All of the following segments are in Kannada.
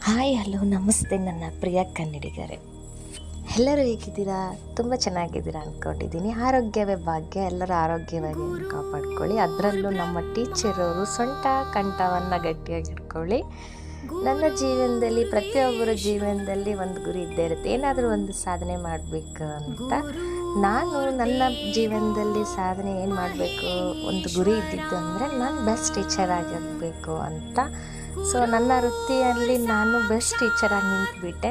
ಹಾಯ್ ಹಲೋ ನಮಸ್ತೆ ನನ್ನ ಪ್ರಿಯ ಕನ್ನಡಿಗರೇ, ಎಲ್ಲರೂ ಹೇಗಿದ್ದೀರಾ? ತುಂಬ ಚೆನ್ನಾಗಿದ್ದೀರಾ ಅಂದ್ಕೊಂಡಿದ್ದೀನಿ. ಆರೋಗ್ಯವೇ ಭಾಗ್ಯ, ಎಲ್ಲರೂ ಆರೋಗ್ಯವಾಗಿ ಕಾಪಾಡ್ಕೊಳ್ಳಿ. ಅದರಲ್ಲೂ ನಮ್ಮ ಟೀಚರವರು ಸೊಂಟ ಕಂಠವನ್ನು ಗಟ್ಟಿಯಾಗಿ ಇಟ್ಕೊಳ್ಳಿ. ನನ್ನ ಜೀವನದಲ್ಲಿ ಪ್ರತಿಯೊಬ್ಬರ ಜೀವನದಲ್ಲಿ ಒಂದು ಗುರಿ ಇದ್ದೇ ಇರುತ್ತೆ, ಏನಾದರೂ ಒಂದು ಸಾಧನೆ ಮಾಡಬೇಕು ಅಂತ. ನಾನು ನನ್ನ ಜೀವನದಲ್ಲಿ ಸಾಧನೆ ಏನು ಮಾಡಬೇಕು, ಒಂದು ಗುರಿ ಇದ್ದಿದ್ದು ಅಂದರೆ ನಾನು ಬೆಸ್ಟ್ ಟೀಚರ್ ಆಗಿರಬೇಕು ಅಂತ. ಸೊ ನನ್ನ ವೃತ್ತಿಯಲ್ಲಿ ನಾನು ಬೆಸ್ಟ್ ಟೀಚರಾಗಿ ನಿಂತುಬಿಟ್ಟೆ.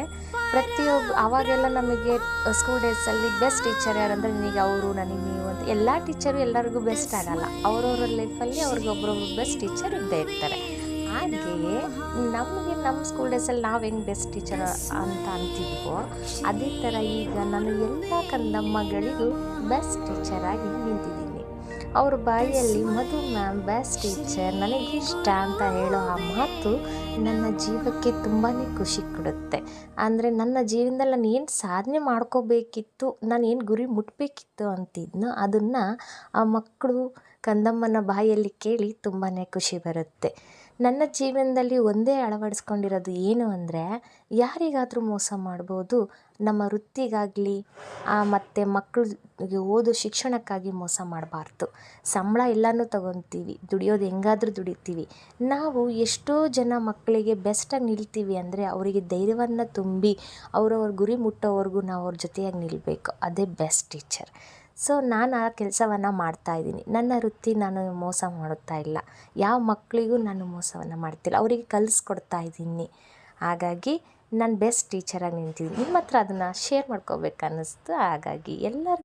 ಆವಾಗೆಲ್ಲ ನಮಗೆ ಸ್ಕೂಲ್ ಡೇಸಲ್ಲಿ ಬೆಸ್ಟ್ ಟೀಚರ್ ಯಾರಂದರೆ ನನಗೆ ಅವರು, ನನಗೆ ನೀವು ಅಂತ. ಎಲ್ಲ ಟೀಚರು ಎಲ್ಲರಿಗೂ ಬೆಸ್ಟ್ ಆಗಲ್ಲ, ಅವ್ರವ್ರ ಲೈಫಲ್ಲಿ ಅವ್ರಿಗೊಬ್ರೊಬ್ರು ಬೆಸ್ಟ್ ಟೀಚರ್ ಇದ್ದೇ ಇರ್ತಾರೆ. ಹಾಗೆಯೇ ನಮಗೆ ನಮ್ಮ ಸ್ಕೂಲ್ ಡೇಸಲ್ಲಿ ನಾವು ಹೆಂಗೆ ಬೆಸ್ಟ್ ಟೀಚರ್ ಅಂತ ಅಂತಿದ್ವೋ, ಅದೇ ಥರ ಈಗ ನಾನು ಎಲ್ಲ ಕಂದಮ್ಮಗಳಿಗೂ ಬೆಸ್ಟ್ ಟೀಚರಾಗಿ ನಿಂತಿದ್ದೀನಿ. ಅವ್ರ ಬಾಯಲ್ಲಿ ಮಧು ಮ್ಯಾಮ್ ಬೆಸ್ಟ್ ಟೀಚರ್ ನನಗಿಷ್ಟ ಅಂತ ಹೇಳೋ ಆ ಮಾತು ನನ್ನ ಜೀವಕ್ಕೆ ತುಂಬಾ ಖುಷಿ ಕೊಡುತ್ತೆ. ಅಂದರೆ ನನ್ನ ಜೀವನದಲ್ಲಿ ನಾನು ಏನು ಸಾಧನೆ ಮಾಡ್ಕೋಬೇಕಿತ್ತು, ನಾನು ಏನು ಗುರಿ ಮುಟ್ಟಬೇಕಿತ್ತು ಅಂತಿದ್ನೋ ಅದನ್ನು ಆ ಮಕ್ಕಳು ಕಂದಮ್ಮನ ಬಾಯಲ್ಲಿ ಕೇಳಿ ತುಂಬಾ ಖುಷಿ ಬರುತ್ತೆ. ನನ್ನ ಜೀವನದಲ್ಲಿ ಒಂದೇ ಅಳವಡಿಸ್ಕೊಂಡಿರೋದು ಏನು ಅಂದರೆ, ಯಾರಿಗಾದರೂ ಮೋಸ ಮಾಡ್ಬೋದು, ನಮ್ಮ ವೃತ್ತಿಗಾಗಲಿ ಮತ್ತು ಮಕ್ಕಳಿಗೆ ಓದೋ ಶಿಕ್ಷಣಕ್ಕಾಗಿ ಮೋಸ ಮಾಡಬಾರ್ದು. ಸಂಬಳ ಎಲ್ಲನೂ ತೊಗೊತೀವಿ, ದುಡಿಯೋದು ಹೆಂಗಾದರೂ ದುಡಿತೀವಿ. ನಾವು ಎಷ್ಟೋ ಜನ ಮಕ್ಕಳಿಗೆ ಬೆಸ್ಟಾಗಿ ನಿಲ್ತೀವಿ ಅಂದರೆ ಅವರಿಗೆ ಧೈರ್ಯವನ್ನು ತುಂಬಿ ಅವ್ರವ್ರ ಗುರಿ ಮುಟ್ಟೋವರೆಗೂ ನಾವು ಅವ್ರ ಜೊತೆಯಾಗಿ ನಿಲ್ಲಬೇಕು. ಅದೇ ಬೆಸ್ಟ್ ಟೀಚರ್. ಸೊ ನಾನು ಆ ಕೆಲಸವನ್ನು ಮಾಡ್ತಾಯಿದ್ದೀನಿ. ನನ್ನ ವೃತ್ತಿ ನಾನು ಮೋಸ ಮಾಡುತ್ತಾ ಇಲ್ಲ, ಯಾವ ಮಕ್ಕಳಿಗೂ ನಾನು ಮೋಸವನ್ನು ಮಾಡ್ತಿಲ್ಲ, ಅವರಿಗೆ ಕಲಿಸ್ಕೊಡ್ತಾ ಇದ್ದೀನಿ. ಹಾಗಾಗಿ ನಾನು ಬೆಸ್ಟ್ ಟೀಚರಾಗಿ ನಿಂತಿದ್ದೀನಿ. ನಿಮ್ಮ ಹತ್ರ ಅದನ್ನು ಶೇರ್ ಮಾಡ್ಕೋಬೇಕು ಅನ್ನಿಸ್ತು. ಹಾಗಾಗಿ ಎಲ್ಲರೂ